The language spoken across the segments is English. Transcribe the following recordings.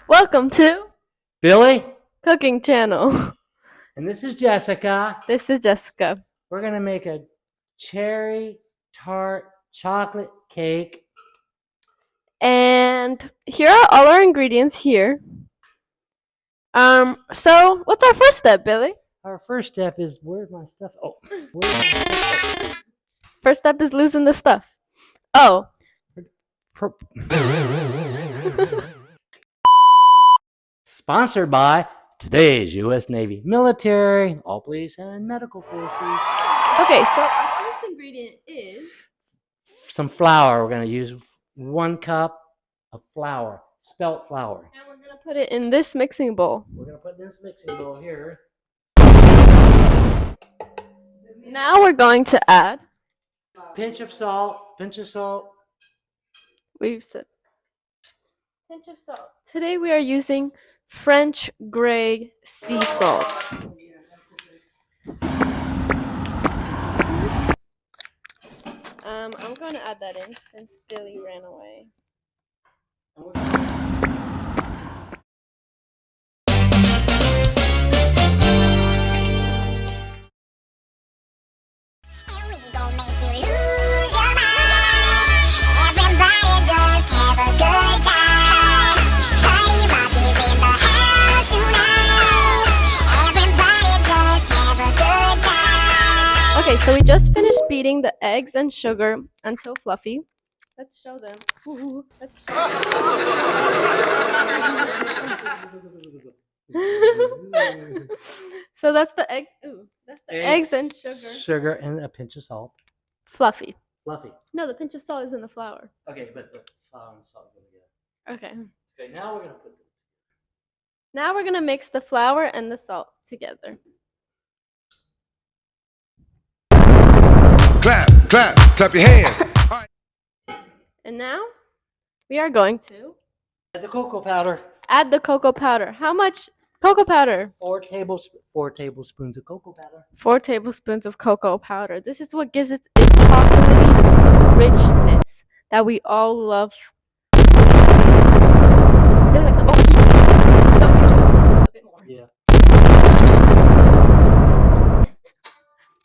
Welcome to Billy, Cooking Channel. and this is Jessica. This is Jessica. We're going to make a cherry tart chocolate cake. And here are all our ingredients here. So what's our first step, Billy? Our first step is, where's my stuff? Oh, where's my stuff? First step is losing the stuff. Oh. Sponsored by today's U.S. Navy military, all police, and medical forces. Okay, so our first ingredient is some flour. We're going to use 1 cup of flour, spelt flour. and we're going to put it in this mixing bowl. We're going to put this mixing bowl here. Now we're going to add Pinch of salt. we've said pinch of salt. Today we are using French gray sea salt. I'm going to add that in since Billy ran away. Okay, so we just finished beating the eggs and sugar until fluffy. Let's show them. Ooh, let's show them. So that's the eggs. Ooh, that's the eggs and sugar. Sugar and a pinch of salt. Fluffy. Fluffy. No, the pinch of salt is in the flour. Okay, but the flour and salt go together. Okay. Okay, now we're gonna put them. Now we're gonna mix the flour and the salt together. Clap your hands. And now we are going to Add the cocoa powder. add the cocoa powder. How much cocoa powder? 4 tablespoons of cocoa powder. 4 tablespoons of cocoa powder. This is what gives it its chocolatey richness that we all love. Billy likes to overheat, so it's a bit more. Yeah.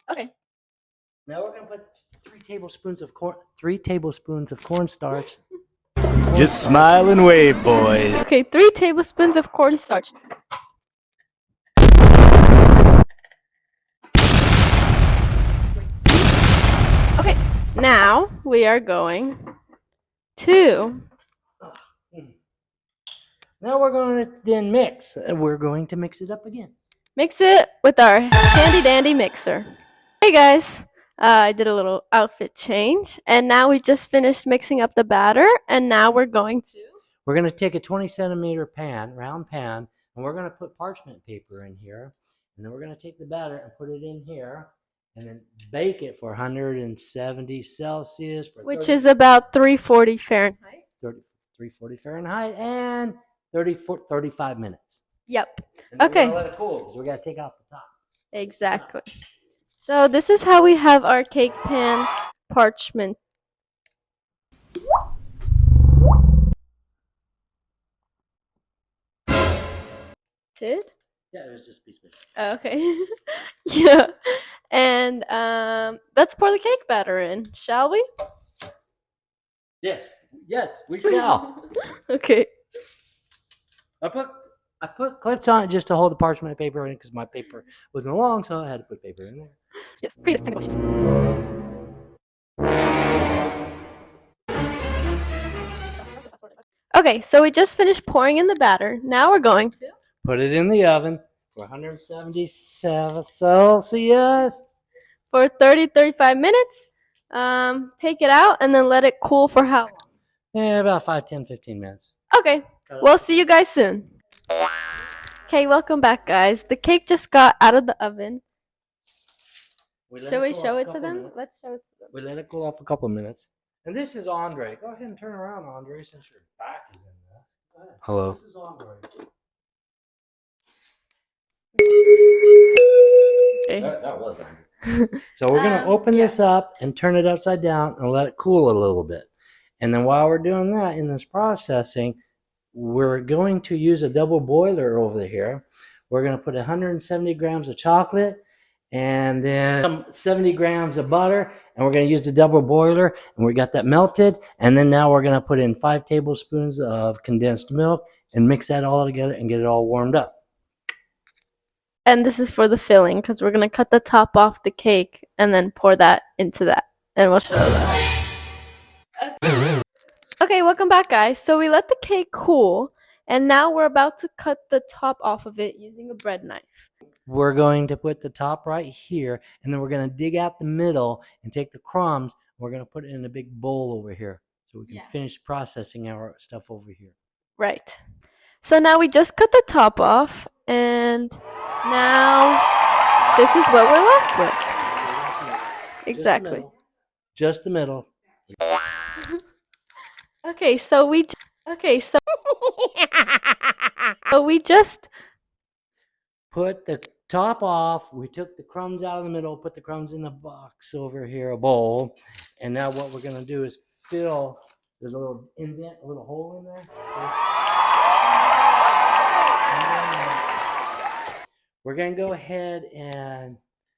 Okay. Now we're gonna put 3 tablespoons of cornstarch. Just smile and wave, boys. Okay, 3 tablespoons of cornstarch. Okay, now we are going to Now we're going to then mix. We're going to mix it up again. mix it with our handy dandy mixer. Hey guys, I did a little outfit change, and now we just finished mixing up the batter, and now we're going to We're going to take a 20-centimeter round pan, and we're going to put parchment paper in here. And then we're going to take the batter and put it in here, and then bake it for 170 Celsius. which is about 340 Fahrenheit. 340 Fahrenheit and 35 minutes. Yep, And then Okay. We're going to let it cool because we got to take off the top. exactly. So this is how we have our cake pan parchment. Did? Yeah, it was just piece of it. Okay. Yeah. And let's pour the cake batter in, shall we? Yes, we shall. Okay. I put clips on it just to hold the parchment paper in because my paper wasn't long, so I had to put paper in there. Yes. Read it. Take Okay, so we just finished pouring in the batter. Now we're going to Put it in the oven for 177 Celsius. for 30-35 minutes. Take it out and then let it cool for how long? Yeah, about 5, 10, 15 minutes. Okay, we'll see you guys soon. Okay, welcome back, guys. The cake just got out of the oven. Shall we show it to them? Let's show it to them. We let it cool off a couple of minutes. And this is Andre. Go ahead and turn around, Andre, since your back is in there. Go ahead. Hello. This is Andre. Okay. That was Andre. So we're going to open this up and turn it upside down and let it cool a little bit. And then while we're doing that in this processing, we're going to use a double boiler over here. We're going to put 170 grams of chocolate and then 70 grams of butter, and we're going to use the double boiler, and we got that melted. And then now we're going to put in 5 tablespoons of condensed milk and mix that all together and get it all warmed up. And this is for the filling because we're going to cut the top off the cake and then pour that into that. And we'll show that. Okay, welcome back, guys. So we let the cake cool, and now we're about to cut the top off of it using a bread knife. We're going to put the top right here, and then we're going to dig out the middle and take the crumbs. We're going to put it in a big bowl over here so we can finish processing our stuff over here. Right. So now we just cut the top off, and now this is what we're left with. Exactly. Just the middle. Okay, so we just Put the top off. We took the crumbs out of the middle, put the crumbs in the box over here, a bowl. And now what we're going to do is fill, there's a little indent, a little hole in there. We're going to go ahead and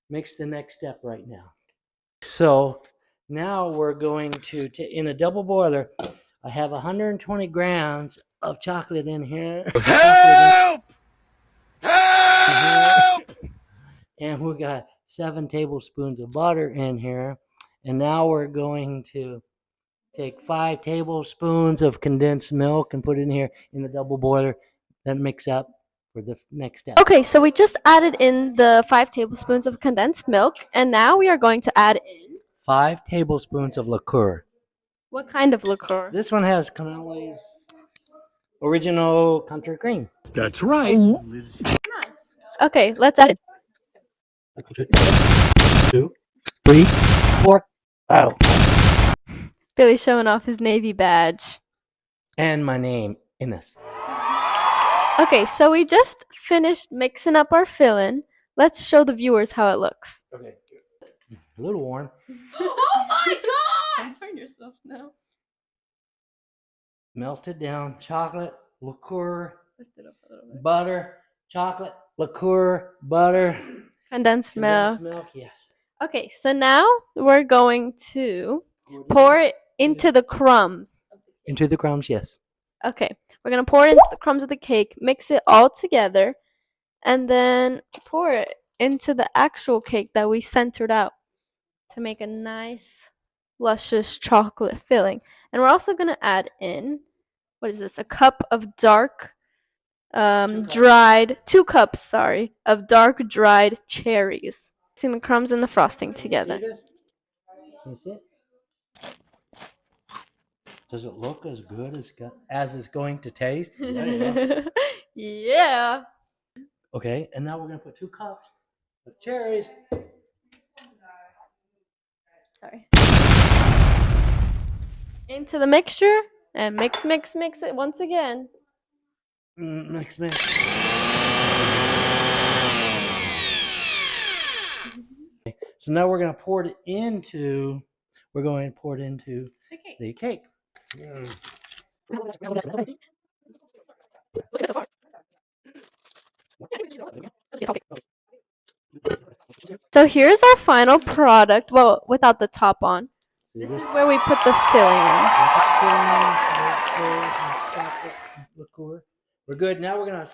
mix the next step right now. So now we're going to, in a double boiler, I have 120 grams of chocolate in here. Help! Help! And we got 7 tablespoons of butter in here. And now we're going to take 5 tablespoons of condensed milk and put it in here in the double boiler. Then mix up for the next step. Okay, so we just added in the 5 tablespoons of condensed milk, and now we are going to add in 5 tablespoons of liqueur. what kind of liqueur? This one has Canelli's original country cream. That's right. Nice. Okay, let's add it. 2, 3, 4. Oh. Billy's showing off his Navy badge. And my name, Ines. Okay, so we just finished mixing up our filling. Let's show the viewers how it looks. Okay. A little warm. Oh my god! Turn yourself now. Melted down chocolate, liqueur, Lift it up a little bit. butter, chocolate, liqueur, butter, Condensed milk. condensed milk. Yes. Okay, so now we're going to pour it into the crumbs. Into the crumbs, yes. Okay, we're going to pour it into the crumbs of the cake, mix it all together, and then pour it into the actual cake that we centered out to make a nice, luscious chocolate filling. And we're also going to add in, what is this, a cup of dark, dried, 2 cups, sorry, of dark dried cherries. Mixing the crumbs and the frosting together. See this? Can you see it? Does it look as good as it's going to taste? There you go. Yeah. Okay, and now we're going to put 2 cups of cherries. Sorry. Into the mixture and mix it once again. Mix, mix. So now we're going to pour it into, the cake. So here's our final product. Well, without the top on. See This is where we put the filling in. Liqueur. We're good. Now we're going to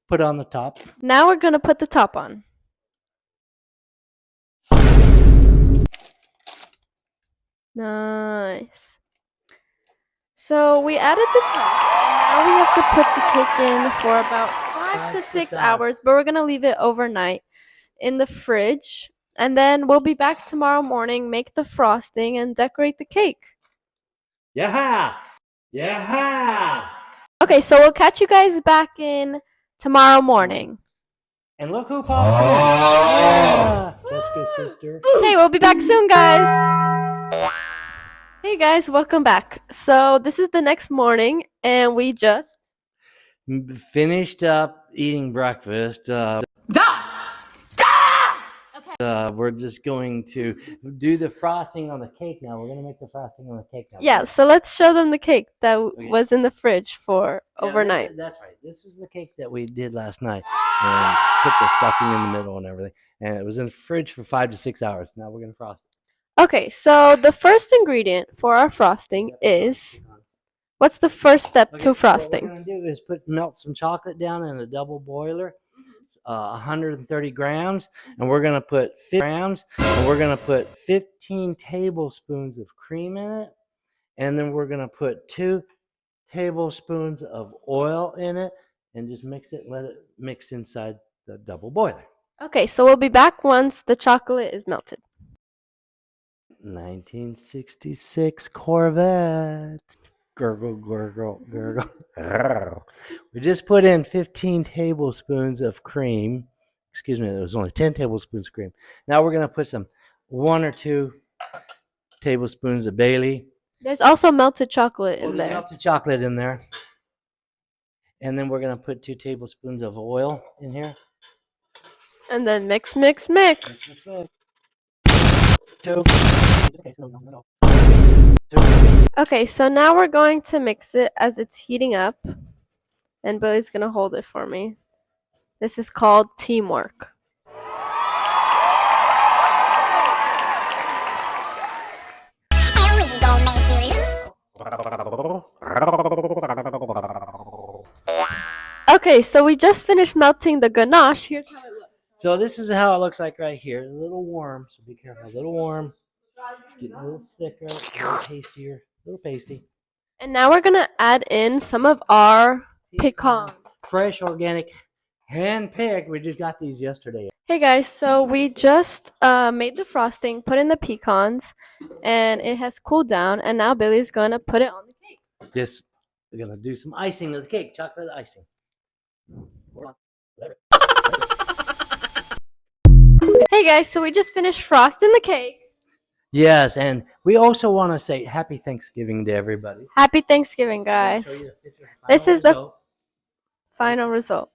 put on the top. Now we're gonna put the top on. Nice. So we added the top, and now we have to put the cake in for about 5 to 6 hours, but we're gonna leave it overnight in the fridge, and then we'll be back tomorrow morning, make the frosting, and decorate the cake. Yeah! Yeah! Okay, so we'll catch you guys back in tomorrow morning. And look who pops in. Yeah. Jessica's sister. Okay, we'll be back soon, guys. Hey guys, welcome back. So this is the next morning, and we just Finished up eating breakfast. Okay, We're just going to do the frosting on the cake now. We're gonna make the frosting on the cake now. Yeah, so let's show them the cake that Okay. was in the fridge for Yeah, overnight. that's right. This was the cake that we did last night, and put the stuffing in the middle and everything. And it was in the fridge for 5 to 6 hours. Now we're gonna frost it. Okay, so the first ingredient for our frosting is, what's the first step Okay, to What frosting? we're gonna do is melt some chocolate down in a double boiler, 130 grams, and we're gonna put 15 tablespoons of cream in it, and then we're gonna put 2 tablespoons of oil in it, and just mix it. Let it mix inside the double boiler. Okay, so we'll be back once the chocolate is melted. 1966 Corvette. Gurgle, gurgle, gurgle. We just put in 15 tablespoons of cream. Excuse me, there was only 10 tablespoons of cream. Now we're going to put 1 or 2 tablespoons of Bailey. There's also melted chocolate in there. Melted chocolate in there. And then we're going to put 2 tablespoons of oil in here. And then mix, mix, mix. Two. Okay, so now we're going to mix it as it's heating up. And Billy's going to hold it for me. This is called teamwork. Okay, so we just finished melting the ganache. Here's how it looks. So this is how it looks like right here. A little warm, so be careful. A little warm. It's getting a little thicker, a little tastier, a little pasty. And now we're going to add in some of our pecan. Fresh, organic, hand-picked. We just got these yesterday. Hey guys, so we just made the frosting, put in the pecans, and it has cooled down. And now Billy's going to put it on the cake. We're going to do some icing to the cake, chocolate icing. Hey guys, so we just finished frosting the cake. Yes, and we also want to say Happy Thanksgiving to everybody. Happy Thanksgiving, guys. Show you the picture of This is the result. final result.